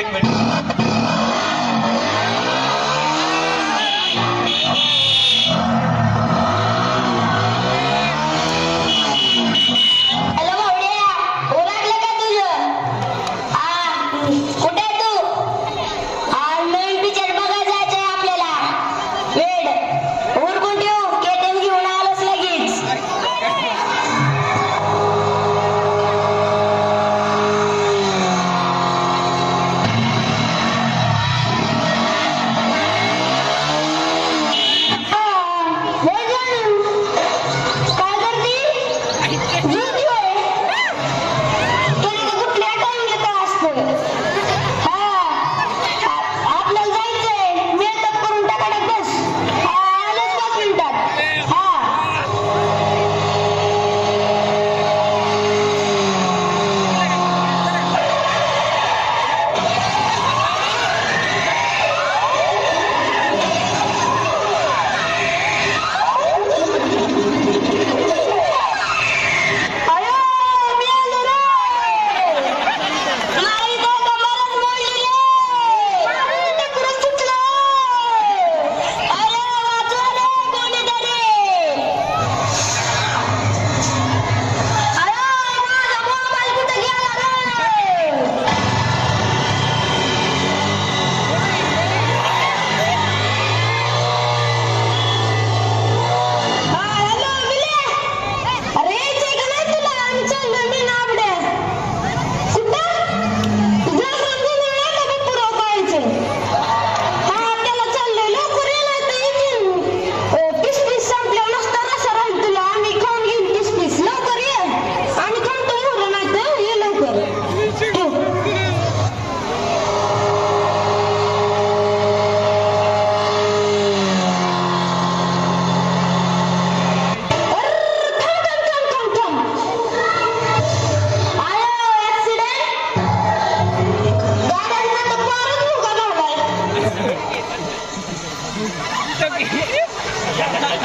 एक मिनिट.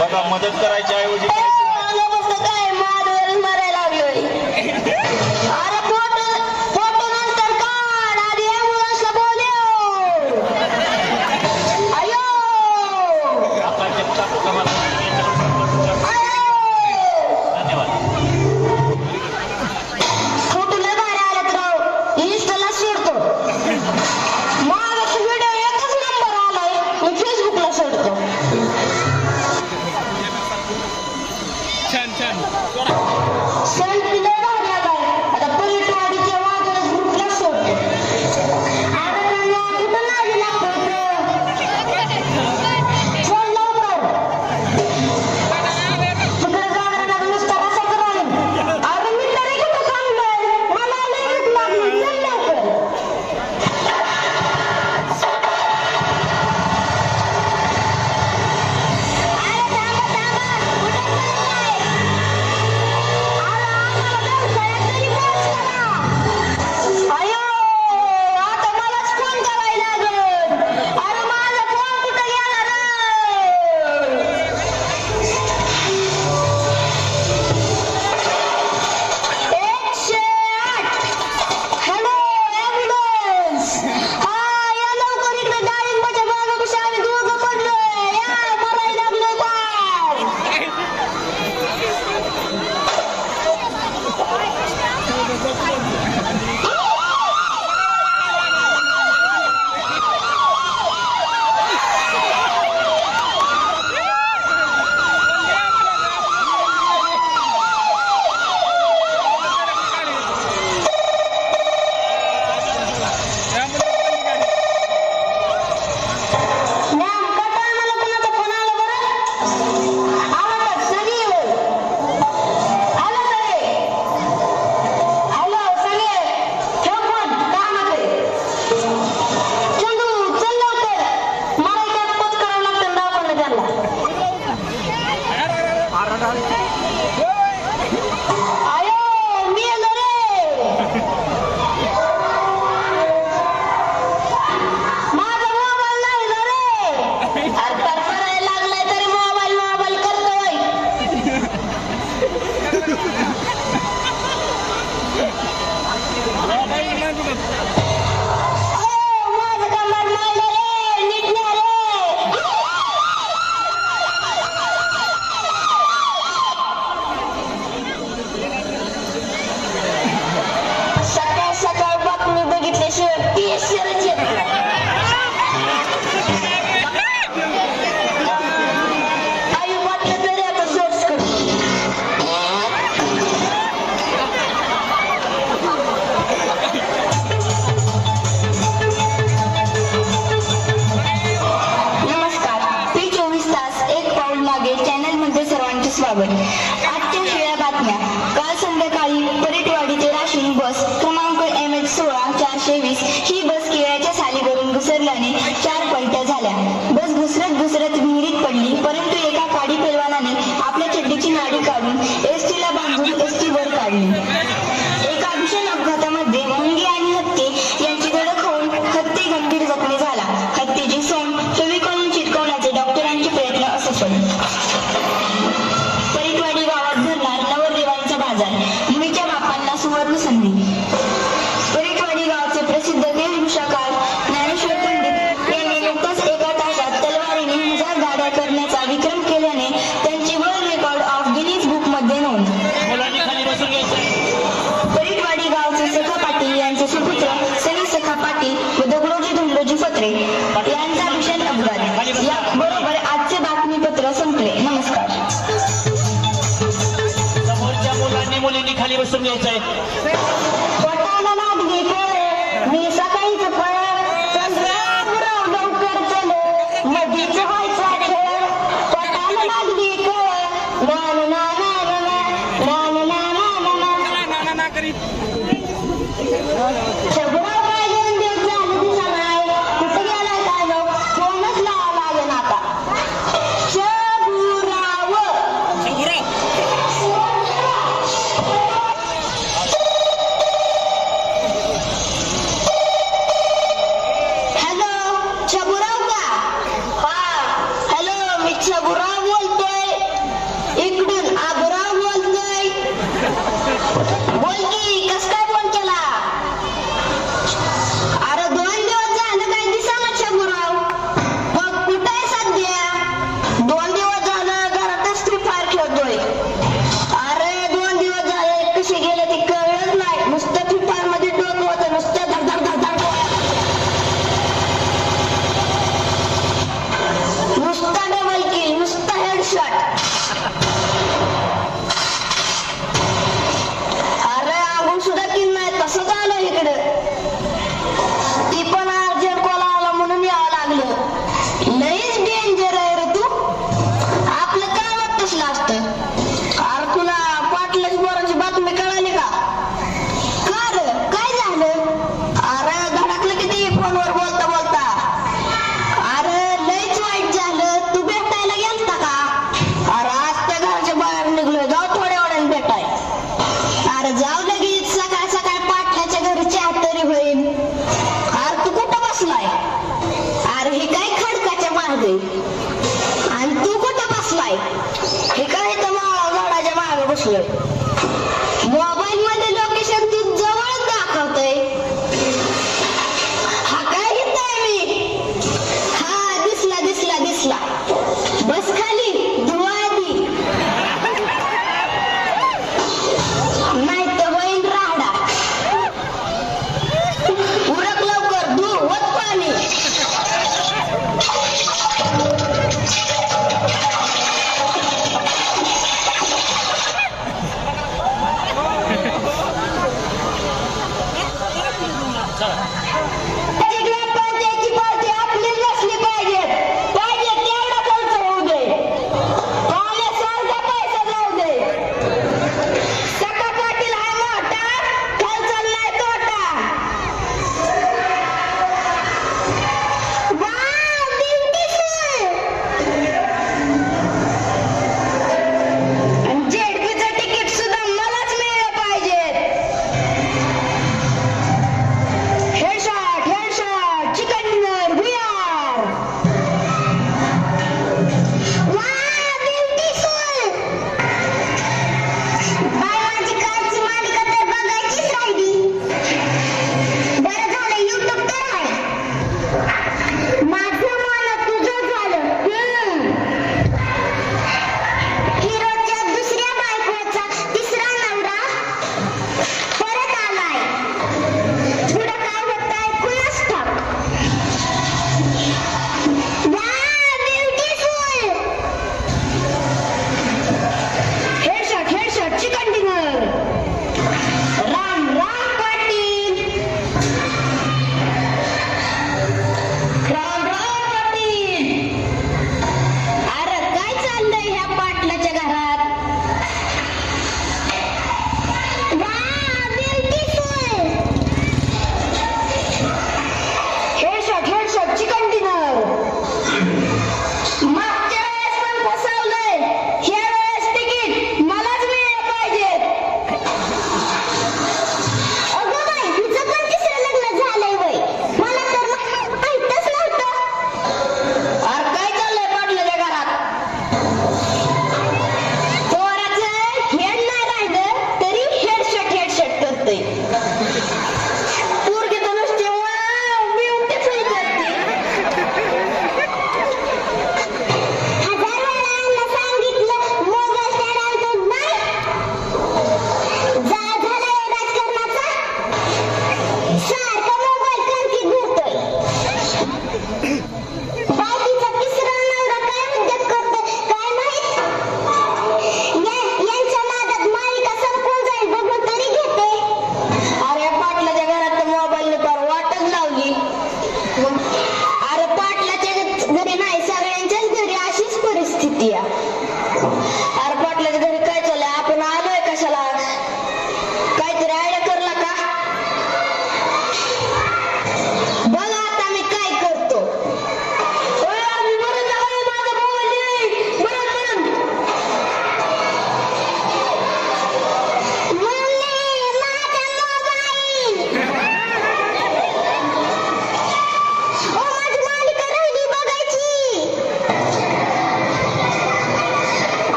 बघा मदत करायच्या ऐवजी काय माधवर मारायला लागलोय. अरे फोटो फोटो नंतर काढ, आधी ॲम्ब्युलन्सला बोलव. अयो फोटो लय भारी आलेत राव, इंस्टाला सोडतो. माझा व्हिडिओ एकच नंबर आलाय, मी फेसबुकला सोडतो. ही बस केळ्याच्या सालीवरून घसरल्याने 4 पलट्या झाल्या. बस घसरत घसरत विहिरीत पडली, परंतु एका काडी पैलवानाने आपल्या चड्डीची नाडी काढून एसटीला बांधून एसटी वर काढली. एका भीषण अपघातामध्ये मुंगी आणि हत्ती यांची धडक होऊन हत्ती गंभीर जखमी झाला. हत्तीची सोंड फेविकॉलने चिटकवण्याचे डॉक्टरांचे प्रयत्न असफल. परिटवाडी गावात भरणार नवरदेवांचा बाजार, मुलीच्या बापांना सुवर्ण संधी. परिटवाडी गावचे प्रसिद्ध वेशभूषाकार ज्ञानेश्वर पंडित यांनी नुकताच एका तासात तलवारीने 1000 गाड्या करण्याचा विक्रम केल्याने त्यांची world record of Guinness book मध्ये नोंद. मुलांनी खाली बसून घ्यायचं. परिटवाडी गावचे सखा पाटील यांचे सुपुत्र सनी सखा पाटील व दगडोजी धोंडोजी फत्रे यांचा भीषण अपघात. या बरोबर आजचे बातमीपत्र संपले. नमस्कार. समोरच्या मुलांनी मुलींनी खाली बसून घ्यायचंय. पोटाला लागली कळ, मी सकाळीच फळ, चंद्रापुराव लवकर चल, मधीच व्हायचा खेळ. पोटाला लागली कळ, ना ना ना ना ना ना ना ना ना ना. शंभराव काय 2 दिवस झाले दिसा नाही, कुठं गेलाय काय नो, फोनच लावा लागेल आता. शंभूराव. हॅलो, शंभूराव का? हा, हॅलो, मी शंभूराव बोलतोय. इकडून आबराव बोलतोय. बोल की, कस काय फोन केला? अरे 2 दिवस झालं काय दिसेना शंभूराव. मग कुठं आहे सध्या? 2 दिवस झालं घरातच फ्री फायर खेळतोय. अरे 2 दिवस झाले कसे गेले ते कळलंच नाही. नुसतं फ्री फायर मध्ये डोकं होतं, नुसतं धड धड धड धड. नुसता डबल किल, नुसता हेडशॉट. अरे आगून सुद्धा किल नाही, तसं झालं इकडे. ती पण अर्जंट कॉल आला म्हणून यावं लागलं. लईच डेंजर आहे रे तू. आपलं कामच तसलं असतं. अरे तुला पाटलाच बोराची बातमी कळाली का? का रे, काय झालं? अरे धडकलं किती फोनवर बोलता बोलता. अरे लईच वाईट झालं. तू भेटायला गेलता का? अरे आज त्या घराच्या बाहेर निघलोय, जाऊ थोड्या वेळाने भेटाय. अरे जाऊ लगेच, सकाळ सकाळ पाटलाच्या घरी चहा तरी होईल. अरे तू कुठं बसलाय? अरे हे काय खडकाच्या मागे, आणि तू कुठं बसलाय? हे काय तर झाडाच्या मागे बसलोय. मोबाईल मध्ये लोकेशन तू जवळ दाखवतोय. हा काय घेतोय मी? हा दिसला दिसला दिसला. बस खाली, धुवा आधी, नाही तर होईल राहडा. उरक लवकर, धु, वत पाणी. ग्रामपंचायतची पावती आपलीच नसली पाहिजे. पाहिजे तेवढा खर्च होऊ दे. पाण्यासारखा पैसा जाऊ दे. सखा पाटील हा मोठा, खर्च नाही तोटा. वा, ब्युटिफुल. आणि जेडपीचं तिकीट सुद्धा मलाच मिळलं पाहिजे. Headshot, headshot.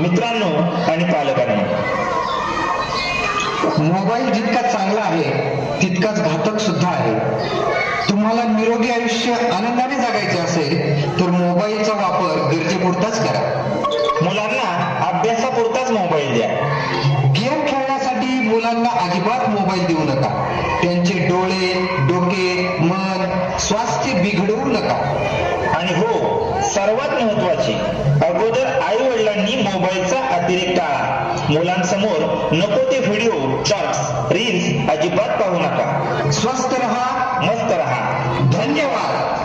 मित्रांनो आणि पालकांनो, मोबाईल जितका चांगला आहे तितकाच घातक सुद्धा आहे. तुम्हाला निरोगी आयुष्य आनंदाने जगायचे असेल तर मोबाईलचा वापर गरजेपुरताच करा. मुलांना अभ्यासापुरताच मोबाईल द्या. गेम खेळण्यासाठी मुलांना अजिबात मोबाईल देऊ नका. त्यांचे डोळे, डोके, मन, स्वास्थ्य बिघडवू नका. आणि हो, सर्वात महत्वाचे, अगोदर आई वडिलांनी मोबाईलचा अतिरेक टाळा. मुलांसमोर नको ते व्हिडिओ, शॉर्ट्स, रील्स अजिबात पाहू नका. स्वस्थ रहा, मस्त रहा. धन्यवाद.